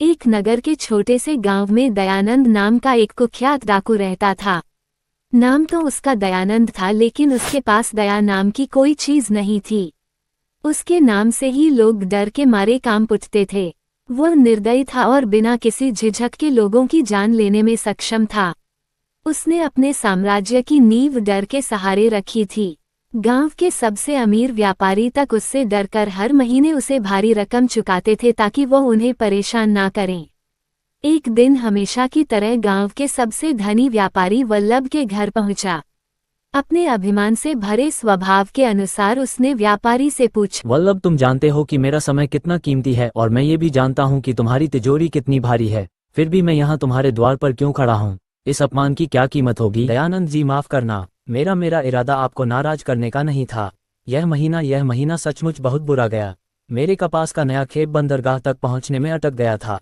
एक नगर के छोटे से गांव में दयानंद नाम का एक कुख्यात डाकू रहता था। नाम तो उसका दयानंद था, लेकिन उसके पास दया नाम की कोई चीज नहीं थी। उसके नाम से ही लोग डर के मारे कांप उठते थे। वो निर्दयी था और बिना किसी झिझक के लोगों की जान लेने में सक्षम था। उसने अपने साम्राज्य की नींव डर के सहारे रखी थी। गांव के सबसे अमीर व्यापारी तक उससे डरकर हर महीने उसे भारी रकम चुकाते थे ताकि वो उन्हें परेशान ना करें। एक दिन हमेशा की तरह गांव के सबसे धनी व्यापारी वल्लभ के घर पहुंचा। अपने अभिमान से भरे स्वभाव के अनुसार उसने व्यापारी से पूछा, वल्लभ, तुम जानते हो कि मेरा समय कितना कीमती है और मैं ये भी जानता हूँ कि तुम्हारी तिजोरी कितनी भारी है। फिर भी मैं यहाँ तुम्हारे द्वार पर क्यों खड़ा हूँ? इस अपमान की क्या कीमत होगी? दयानंद जी, माफ करना, मेरा इरादा आपको नाराज करने का नहीं था। यह महीना सचमुच बहुत बुरा गया। मेरे कपास का नया खेप बंदरगाह तक पहुँचने में अटक गया था।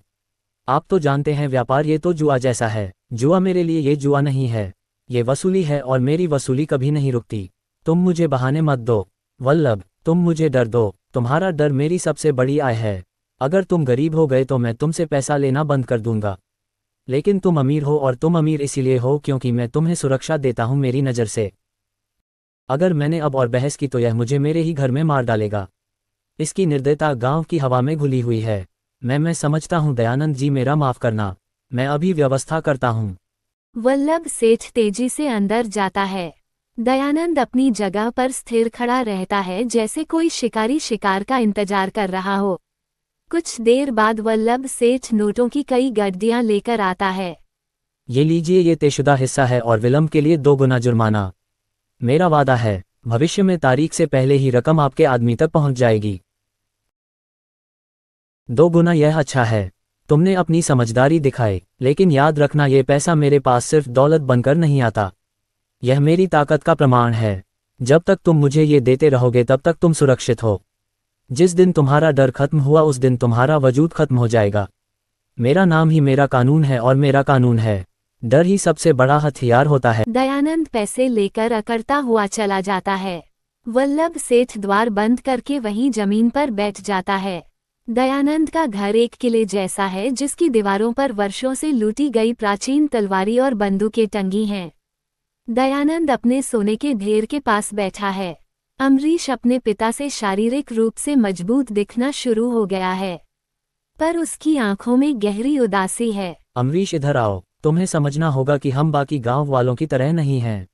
आप तो जानते हैं व्यापार ये तो जुआ जैसा है। जुआ मेरे लिए ये जुआ नहीं है, ये वसूली है और मेरी वसूली कभी नहीं रुकती। तुम मुझे बहाने मत दो वल्लभ, तुम मुझे डर दो। तुम्हारा डर मेरी सबसे बड़ी आय है। अगर तुम गरीब हो गए तो मैं तुमसे पैसा लेना बंद कर दूंगा, लेकिन तुम अमीर हो और तुम अमीर इसीलिए हो क्योंकि मैं तुम्हें सुरक्षा देता हूं मेरी नज़र से। अगर मैंने अब और बहस की तो यह मुझे मेरे ही घर में मार डालेगा। इसकी निर्दयता गांव की हवा में घुली हुई है। मैं समझता हूं दयानंद जी, मेरा माफ करना, मैं अभी व्यवस्था करता हूं। वल्लभ सेठ तेजी से अंदर जाता है। दयानंद अपनी जगह पर स्थिर खड़ा रहता है, जैसे कोई शिकारी शिकार का इंतजार कर रहा हो। कुछ देर बाद वल्लभ सेठ नोटों की कई गड्डियां लेकर आता है। ये लीजिए, ये तयशुदा हिस्सा है और विलंब के लिए 2 गुना जुर्माना। मेरा वादा है, भविष्य में तारीख से पहले ही रकम आपके आदमी तक पहुंच जाएगी। 2 गुना, यह अच्छा है। तुमने अपनी समझदारी दिखाई, लेकिन याद रखना, ये पैसा मेरे पास सिर्फ दौलत बनकर नहीं आता। यह मेरी ताकत का प्रमाण है। जब तक तुम मुझे ये देते रहोगे तब तक तुम सुरक्षित हो। जिस दिन तुम्हारा डर खत्म हुआ उस दिन तुम्हारा वजूद खत्म हो जाएगा। मेरा नाम ही मेरा कानून है और मेरा कानून है, डर ही सबसे बड़ा हथियार होता है। दयानंद पैसे लेकर अकड़ता हुआ चला जाता है। वल्लभ सेठ द्वार बंद करके वहीं जमीन पर बैठ जाता है। दयानंद का घर एक किले जैसा है, जिसकी दीवारों पर वर्षों से लूटी गई प्राचीन तलवारी और बंदूकें टंगी हैं। दयानंद अपने सोने के ढेर के पास बैठा है। अमरीश अपने पिता से शारीरिक रूप से मजबूत दिखना शुरू हो गया है, पर उसकी आंखों में गहरी उदासी है। अमरीश, इधर आओ। तुम्हें समझना होगा कि हम बाकी गांव वालों की तरह नहीं हैं।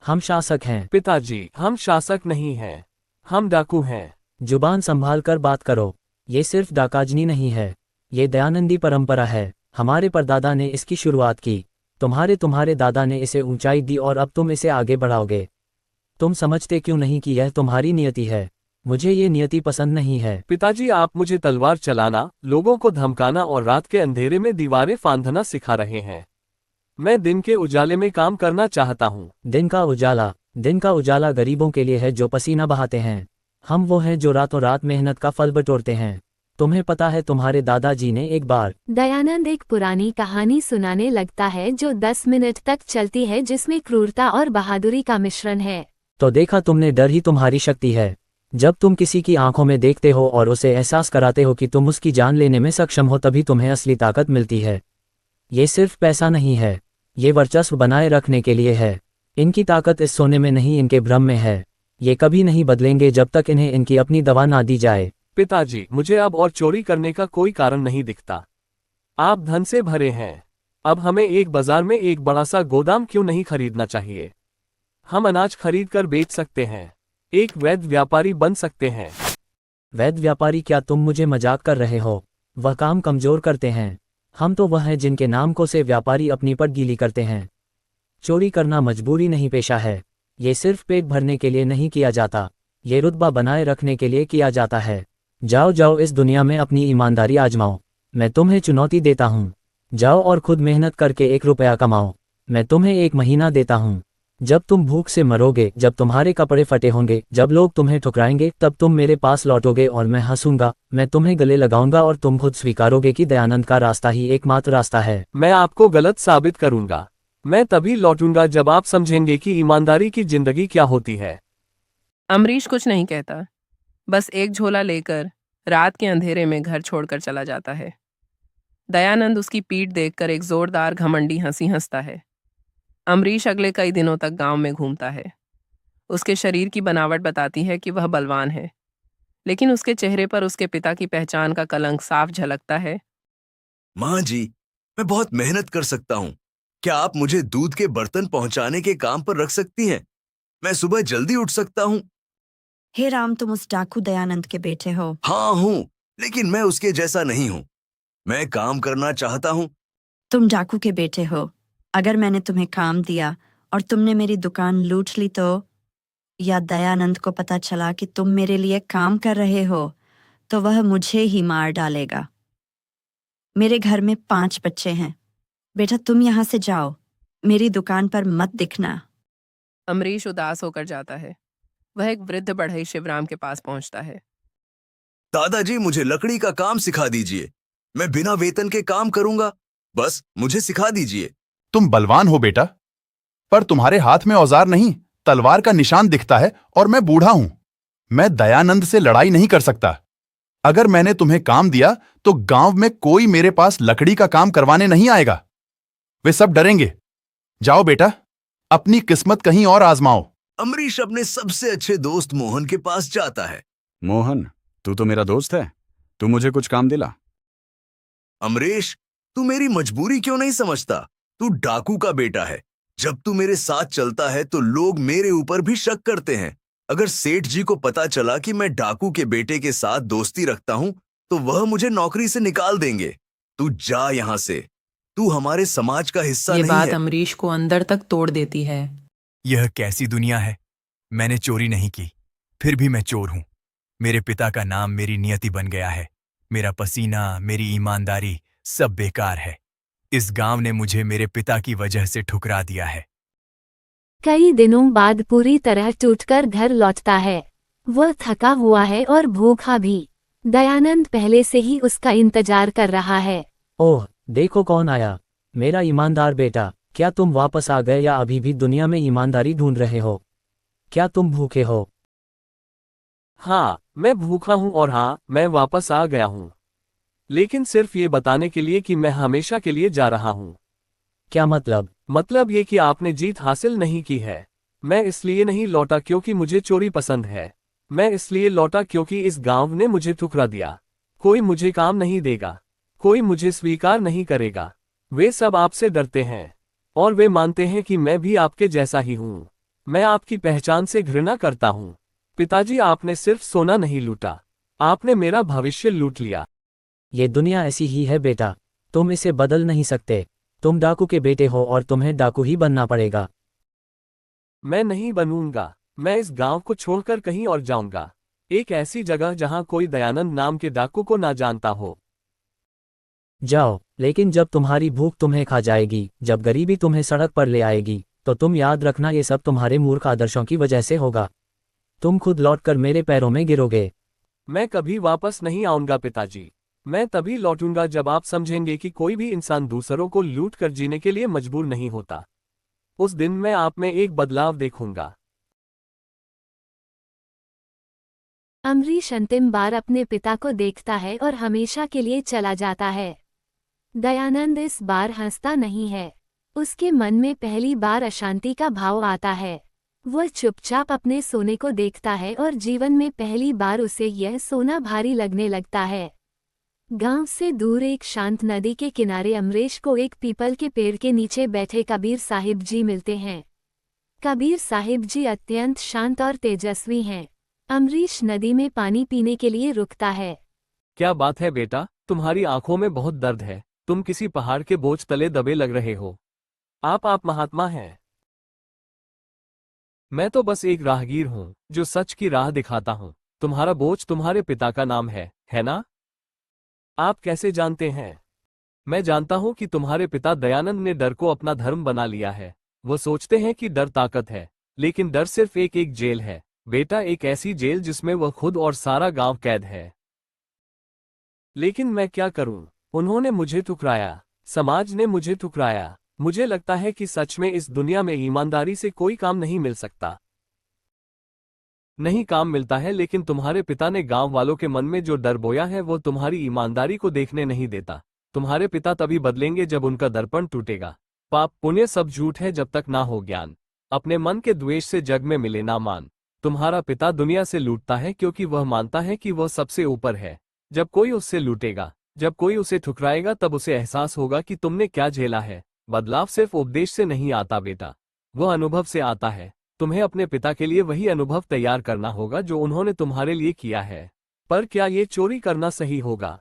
हम शासक हैं। पिताजी, हम शासक नहीं हैं, हम डाकू हैं। जुबान संभाल कर बात करो। ये सिर्फ डाकाजनी नहीं है, ये दयानंदी परंपरा है। हमारे परदादा ने इसकी शुरुआत की, तुम्हारे दादा ने इसे ऊंचाई दी और अब तुम इसे आगे बढ़ाओगे। तुम समझते क्यों नहीं कि यह तुम्हारी नियति है? मुझे ये नियति पसंद नहीं है। पिताजी, आप मुझे तलवार चलाना, लोगों को धमकाना और रात के अंधेरे में दीवारें फांदना सिखा रहे हैं। मैं दिन के उजाले में काम करना चाहता हूँ। दिन का उजाला गरीबों के लिए है जो पसीना बहाते हैं। हम वो हैं जो रातों रात मेहनत का फल बटोरते हैं। तुम्हें पता है, तुम्हारे दादाजी ने एक बार। दयानंद एक पुरानी कहानी सुनाने लगता है जो 10 मिनट तक चलती है, जिसमें क्रूरता और बहादुरी का मिश्रण है। तो देखा तुमने, डर ही तुम्हारी शक्ति है। जब तुम किसी की आंखों में देखते हो और उसे एहसास कराते हो कि तुम उसकी जान लेने में सक्षम हो, तभी तुम्हें असली ताकत मिलती है। ये सिर्फ पैसा नहीं है, ये वर्चस्व बनाए रखने के लिए है। इनकी ताकत इस सोने में नहीं, इनके भ्रम में है। ये कभी नहीं बदलेंगे जब तक इन्हें इनकी अपनी दवा ना दी जाए। पिताजी, मुझे अब और चोरी करने का कोई कारण नहीं दिखता। आप धन से भरे हैं। अब हमें एक बाजार में एक बड़ा सा गोदाम क्यों नहीं खरीदना चाहिए? हम अनाज खरीद कर बेच सकते हैं, एक वैध व्यापारी बन सकते हैं। वैध व्यापारी? क्या तुम मुझे मजाक कर रहे हो? वह काम कमजोर करते हैं। हम तो वह हैं जिनके नाम को से व्यापारी अपनी पट गीली करते हैं। चोरी करना मजबूरी नहीं, पेशा है। ये सिर्फ पेट भरने के लिए नहीं किया जाता, ये रुतबा बनाए रखने के लिए किया जाता है। जाओ इस दुनिया में अपनी ईमानदारी आजमाओ। मैं तुम्हें चुनौती देता हूँ। जाओ और खुद मेहनत करके 1 रुपया कमाओ। मैं तुम्हें 1 महीना देता हूँ। जब तुम भूख से मरोगे, जब तुम्हारे कपड़े फटे होंगे, जब लोग तुम्हें ठुकराएंगे, तब तुम मेरे पास लौटोगे और मैं हंसूंगा, मैं तुम्हें गले लगाऊंगा और तुम खुद स्वीकारोगे कि दयानंद का रास्ता ही एकमात्र रास्ता है। मैं आपको गलत साबित करूंगा। मैं तभी लौटूंगा जब आप समझेंगे कि ईमानदारी की जिंदगी क्या होती है। अमरीश कुछ नहीं कहता, बस एक झोला लेकर रात के अंधेरे में घर छोड़कर चला जाता है। दयानंद उसकी पीठ देखकर एक जोरदार घमंडी हंसी हंसता है। अमरीश अगले कई दिनों तक गांव में घूमता है। उसके शरीर की बनावट बताती है कि वह बलवान है, लेकिन उसके चेहरे पर उसके पिता की पहचान का कलंक साफ झलकता है। माँ जी, मैं बहुत मेहनत कर सकता हूँ। क्या आप मुझे दूध के बर्तन पहुंचाने के काम पर रख सकती हैं? मैं सुबह जल्दी उठ सकता हूँ। हे राम, तुम उस डाकू दयानंद के बेटे हो। हाँ हूँ, लेकिन मैं उसके जैसा नहीं हूँ। मैं काम करना चाहता हूँ। तुम डाकू के बेटे हो। अगर मैंने तुम्हें काम दिया और तुमने मेरी दुकान लूट ली तो, या दयानंद को पता चला कि तुम मेरे लिए काम कर रहे हो, तो वह मुझे ही मार डालेगा। मेरे घर में 5 बच्चे हैं। बेटा, तुम यहाँ से जाओ, मेरी दुकान पर मत दिखना। अमरीश उदास होकर जाता है। वह एक वृद्ध बढ़ई शिवराम के पास पहुंचता है। दादाजी, मुझे लकड़ी का काम सिखा दीजिए। मैं बिना वेतन के काम करूंगा। बस मुझे सिखा दीजिए। तुम बलवान हो बेटा, पर तुम्हारे हाथ में औजार नहीं, तलवार का निशान दिखता है और मैं बूढ़ा हूं। मैं दयानंद से लड़ाई नहीं कर सकता। अगर मैंने तुम्हें काम दिया तो गांव में कोई मेरे पास लकड़ी का काम करवाने नहीं आएगा। वे सब डरेंगे। जाओ बेटा, अपनी किस्मत कहीं और आजमाओ। अमरीश अपने सबसे अच्छे दोस्त मोहन के पास जाता है। मोहन, तू तो मेरा दोस्त है, तू मुझे कुछ काम दिला। अमरीश, तू मेरी मजबूरी क्यों नहीं समझता? तू डाकू का बेटा है। जब तू मेरे साथ चलता है तो लोग मेरे ऊपर भी शक करते हैं। अगर सेठ जी को पता चला कि मैं डाकू के बेटे के साथ दोस्ती रखता हूं, तो वह मुझे नौकरी से निकाल देंगे। तू जा यहां से। तू हमारे समाज का हिस्सा ये नहीं बात है। अमरीश को अंदर तक तोड़ देती है। यह कैसी दुनिया है? मैंने चोरी नहीं की, फिर भी मैं चोर हूं। मेरे पिता का नाम मेरी नियति बन गया है। मेरा पसीना, मेरी ईमानदारी सब बेकार है। इस गांव ने मुझे मेरे पिता की वजह से ठुकरा दिया है। कई दिनों बाद पूरी तरह टूटकर घर लौटता है। वह थका हुआ है और भूखा भी। दयानंद पहले से ही उसका इंतजार कर रहा है। ओह, देखो कौन आया, मेरा ईमानदार बेटा। क्या तुम वापस आ गए या अभी भी दुनिया में ईमानदारी ढूंढ रहे हो? क्या तुम भूखे हो? हाँ, मैं भूखा हूँ और हाँ, मैं वापस आ गया हूँ। लेकिन सिर्फ ये बताने के लिए कि मैं हमेशा के लिए जा रहा हूँ। क्या मतलब? मतलब ये कि आपने जीत हासिल नहीं की है। मैं इसलिए नहीं लौटा क्योंकि मुझे चोरी पसंद है। मैं इसलिए लौटा क्योंकि इस गांव ने मुझे ठुकरा दिया। कोई मुझे काम नहीं देगा, कोई मुझे स्वीकार नहीं करेगा। वे सब आपसे डरते हैं और वे मानते हैं कि मैं भी आपके जैसा ही हूँ। मैं आपकी पहचान से घृणा करता हूँ। पिताजी, आपने सिर्फ सोना नहीं लूटा, आपने मेरा भविष्य लूट लिया। ये दुनिया ऐसी ही है बेटा, तुम इसे बदल नहीं सकते। तुम डाकू के बेटे हो और तुम्हें डाकू ही बनना पड़ेगा। मैं नहीं बनूंगा। मैं इस गांव को छोड़कर कहीं और जाऊंगा, एक ऐसी जगह जहां कोई दयानंद नाम के डाकू को ना जानता हो। जाओ, लेकिन जब तुम्हारी भूख तुम्हें खा जाएगी, जब गरीबी तुम्हें सड़क पर ले आएगी, तो तुम याद रखना ये सब तुम्हारे मूर्ख आदर्शों की वजह से होगा। तुम खुद लौटकर मेरे पैरों में गिरोगे। मैं कभी वापस नहीं आऊंगा पिताजी। मैं तभी लौटूंगा जब आप समझेंगे कि कोई भी इंसान दूसरों को लूट कर जीने के लिए मजबूर नहीं होता। उस दिन मैं आप में एक बदलाव देखूंगा। अमरीश अंतिम बार अपने पिता को देखता है और हमेशा के लिए चला जाता है। दयानंद इस बार हंसता नहीं है। उसके मन में पहली बार अशांति का भाव आता है। वह चुपचाप अपने सोने को देखता है और जीवन में पहली बार उसे यह सोना भारी लगने लगता है। गांव से दूर एक शांत नदी के किनारे अमरीश को एक पीपल के पेड़ के नीचे बैठे कबीर साहिब जी मिलते हैं। कबीर साहिब जी अत्यंत शांत और तेजस्वी हैं। अमरीश नदी में पानी पीने के लिए रुकता है। क्या बात है बेटा, तुम्हारी आंखों में बहुत दर्द है। तुम किसी पहाड़ के बोझ तले दबे लग रहे हो। आप महात्मा हैं। मैं तो बस एक राहगीर हूँ जो सच की राह दिखाता हूँ। तुम्हारा बोझ तुम्हारे पिता का नाम है ना? आप कैसे जानते हैं? मैं जानता हूं कि तुम्हारे पिता दयानंद ने डर को अपना धर्म बना लिया है। वो सोचते हैं कि डर ताकत है, लेकिन डर सिर्फ एक जेल है बेटा, एक ऐसी जेल जिसमें वह खुद और सारा गांव कैद है। लेकिन मैं क्या करूं? उन्होंने मुझे ठुकराया, समाज ने मुझे ठुकराया। मुझे लगता है कि सच में इस दुनिया में ईमानदारी से कोई काम नहीं मिल सकता। नहीं काम मिलता है, लेकिन तुम्हारे पिता ने गांव वालों के मन में जो डर बोया है वो तुम्हारी ईमानदारी को देखने नहीं देता। तुम्हारे पिता तभी बदलेंगे जब उनका दर्पण टूटेगा। पाप पुण्य सब झूठ है जब तक ना हो ज्ञान। अपने मन के द्वेष से जग में मिले ना मान। तुम्हारा पिता दुनिया से लूटता है क्योंकि वह मानता है कि वह सबसे ऊपर है। जब कोई उससे लूटेगा, जब कोई उसे ठुकराएगा, तब उसे एहसास होगा कि तुमने क्या झेला है। बदलाव सिर्फ उपदेश से नहीं आता बेटा, वह अनुभव से आता है। तुम्हें अपने पिता के लिए वही अनुभव तैयार करना होगा जो उन्होंने तुम्हारे लिए किया है। पर क्या ये चोरी करना सही होगा?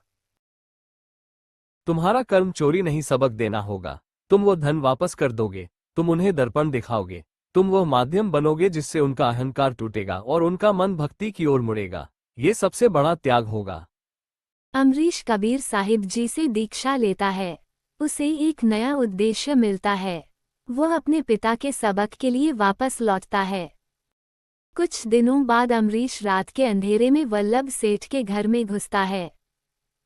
तुम्हारा कर्म चोरी नहीं, सबक देना होगा। तुम वो धन वापस कर दोगे, तुम उन्हें दर्पण दिखाओगे, तुम वह माध्यम बनोगे जिससे उनका अहंकार टूटेगा और उनका मन भक्ति की ओर मुड़ेगा। ये सबसे बड़ा त्याग होगा। अमरीश कबीर साहिब जी से दीक्षा लेता है। उसे एक नया उद्देश्य मिलता है। वह अपने पिता के सबक के लिए वापस लौटता है। कुछ दिनों बाद अमरीश रात के अंधेरे में वल्लभ सेठ के घर में घुसता है।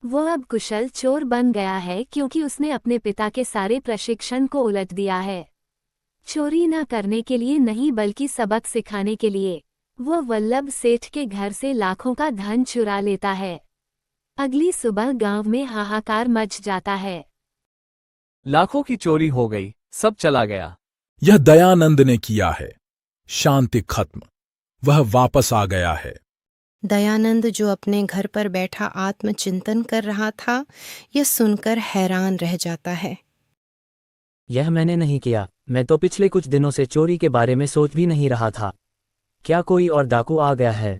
वह अब कुशल चोर बन गया है क्योंकि उसने अपने पिता के सारे प्रशिक्षण को उलट दिया है। चोरी न करने के लिए नहीं बल्कि सबक सिखाने के लिए वह वल्लभ सेठ के घर से लाखों का धन चुरा लेता है। अगली सुबह गांव में हाहाकार मच जाता है। लाखों की चोरी हो गई, सब चला गया। यह दयानंद ने किया है। शांति खत्म, वह वापस आ गया है। दयानंद जो अपने घर पर बैठा आत्मचिंतन कर रहा था, यह सुनकर हैरान रह जाता है। यह मैंने नहीं किया। मैं तो पिछले कुछ दिनों से चोरी के बारे में सोच भी नहीं रहा था। क्या कोई और डाकू आ गया है?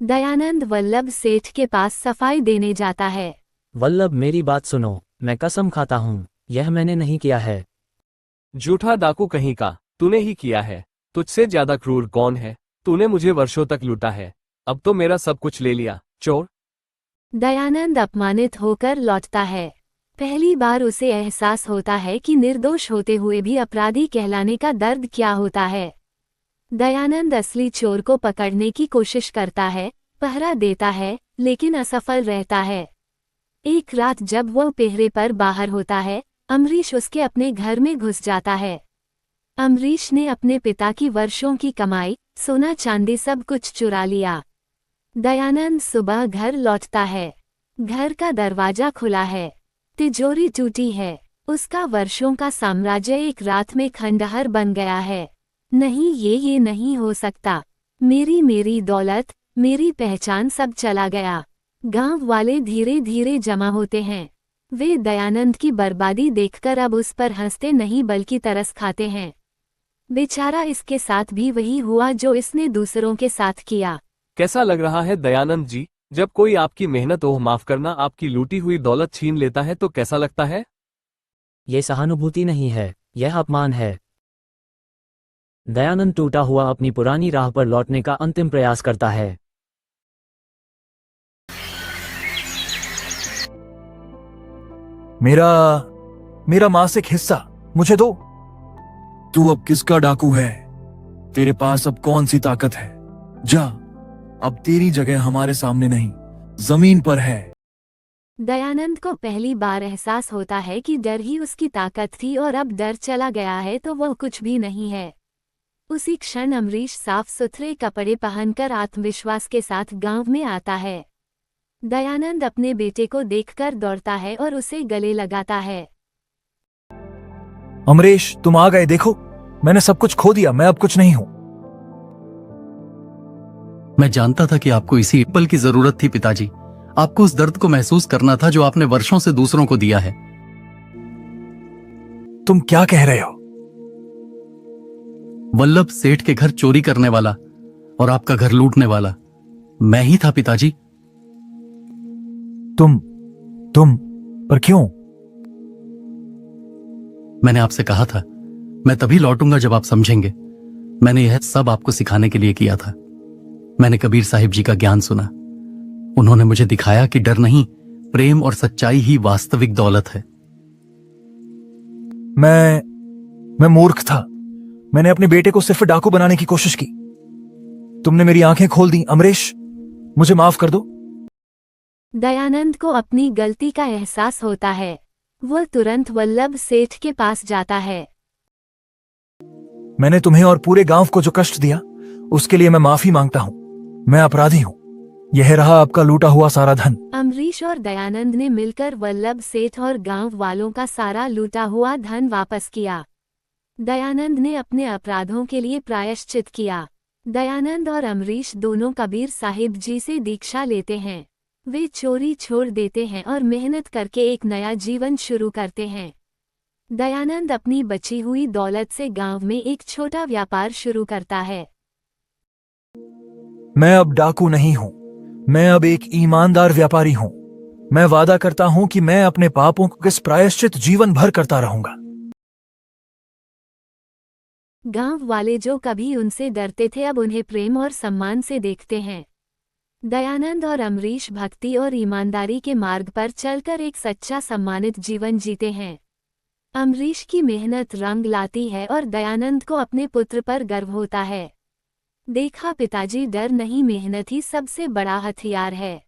दयानंद वल्लभ सेठ के पास सफाई देने जाता है। वल्लभ, मेरी बात सुनो, मैं कसम खाता हूँ, यह मैंने नहीं किया है। झूठा डाकू कहीं का, तूने ही किया है। तुझसे ज्यादा क्रूर कौन है? तूने मुझे वर्षों तक लूटा है, अब तो मेरा सब कुछ ले लिया, चोर। दयानंद अपमानित होकर लौटता है। पहली बार उसे एहसास होता है कि निर्दोष होते हुए भी अपराधी कहलाने का दर्द क्या होता है। दयानंद असली चोर को पकड़ने की कोशिश करता है, पहरा देता है, लेकिन असफल रहता है। एक रात जब वह पहरे पर बाहर होता है, अमरीश उसके अपने घर में घुस जाता है। अमरीश ने अपने पिता की वर्षों की कमाई, सोना चांदी सब कुछ चुरा लिया। दयानंद सुबह घर लौटता है। घर का दरवाजा खुला है, तिजोरी टूटी है। उसका वर्षों का साम्राज्य एक रात में खंडहर बन गया है। नहीं, ये नहीं हो सकता। मेरी दौलत, मेरी पहचान सब चला गया। गांव वाले धीरे धीरे जमा होते हैं। वे दयानंद की बर्बादी देखकर अब उस पर हंसते नहीं बल्कि तरस खाते हैं। बेचारा, इसके साथ भी वही हुआ जो इसने दूसरों के साथ किया। कैसा लग रहा है दयानंद जी, जब कोई आपकी मेहनत, ओह माफ करना, आपकी लूटी हुई दौलत छीन लेता है तो कैसा लगता है? ये सहानुभूति नहीं है, यह अपमान है। दयानंद टूटा हुआ अपनी पुरानी राह पर लौटने का अंतिम प्रयास करता है। मेरा मासिक हिस्सा मुझे दो। तू अब किसका डाकू है? तेरे पास अब कौन सी ताकत है? जा, अब तेरी जगह हमारे सामने नहीं, जमीन पर है। दयानंद को पहली बार एहसास होता है कि डर ही उसकी ताकत थी और अब डर चला गया है तो वह कुछ भी नहीं है। उसी क्षण अमरीश साफ सुथरे कपड़े पहनकर आत्मविश्वास के साथ गांव में आता है। दयानंद अपने बेटे को देखकर दौड़ता है और उसे गले लगाता है। अमरीश, तुम आ गए, देखो मैंने सब कुछ खो दिया, मैं अब कुछ नहीं हूं। मैं जानता था कि आपको इसी पल की जरूरत थी पिताजी। आपको उस दर्द को महसूस करना था जो आपने वर्षों से दूसरों को दिया है। तुम क्या कह रहे हो? वल्लभ सेठ के घर चोरी करने वाला और आपका घर लूटने वाला मैं ही था पिताजी। तुम पर क्यों? मैंने आपसे कहा था मैं तभी लौटूंगा जब आप समझेंगे। मैंने यह सब आपको सिखाने के लिए किया था। मैंने कबीर साहिब जी का ज्ञान सुना। उन्होंने मुझे दिखाया कि डर नहीं, प्रेम और सच्चाई ही वास्तविक दौलत है। मैं मूर्ख था। मैंने अपने बेटे को सिर्फ डाकू बनाने की कोशिश की। तुमने मेरी आंखें खोल दी अमरीश, मुझे माफ कर दो। दयानंद को अपनी गलती का एहसास होता है। वह तुरंत वल्लभ सेठ के पास जाता है। मैंने तुम्हें और पूरे गांव को जो कष्ट दिया उसके लिए मैं माफी मांगता हूं। मैं अपराधी हूं। यह रहा आपका लूटा हुआ सारा धन। अमरीश और दयानंद ने मिलकर वल्लभ सेठ और गांव वालों का सारा लूटा हुआ धन वापस किया। दयानंद ने अपने अपराधों के लिए प्रायश्चित किया। दयानंद और अमरीश दोनों कबीर साहिब जी से दीक्षा लेते हैं। वे चोरी छोड़ देते हैं और मेहनत करके एक नया जीवन शुरू करते हैं। दयानंद अपनी बची हुई दौलत से गांव में एक छोटा व्यापार शुरू करता है। मैं अब डाकू नहीं हूँ, मैं अब एक ईमानदार व्यापारी हूँ। मैं वादा करता हूँ कि मैं अपने पापों को किस प्रायश्चित जीवन भर करता रहूंगा। गांव वाले जो कभी उनसे डरते थे अब उन्हें प्रेम और सम्मान से देखते हैं। दयानंद और अमरीश भक्ति और ईमानदारी के मार्ग पर चलकर एक सच्चा सम्मानित जीवन जीते हैं। अमरीश की मेहनत रंग लाती है और दयानंद को अपने पुत्र पर गर्व होता है। देखा पिताजी, डर नहीं, मेहनत ही सबसे बड़ा हथियार है।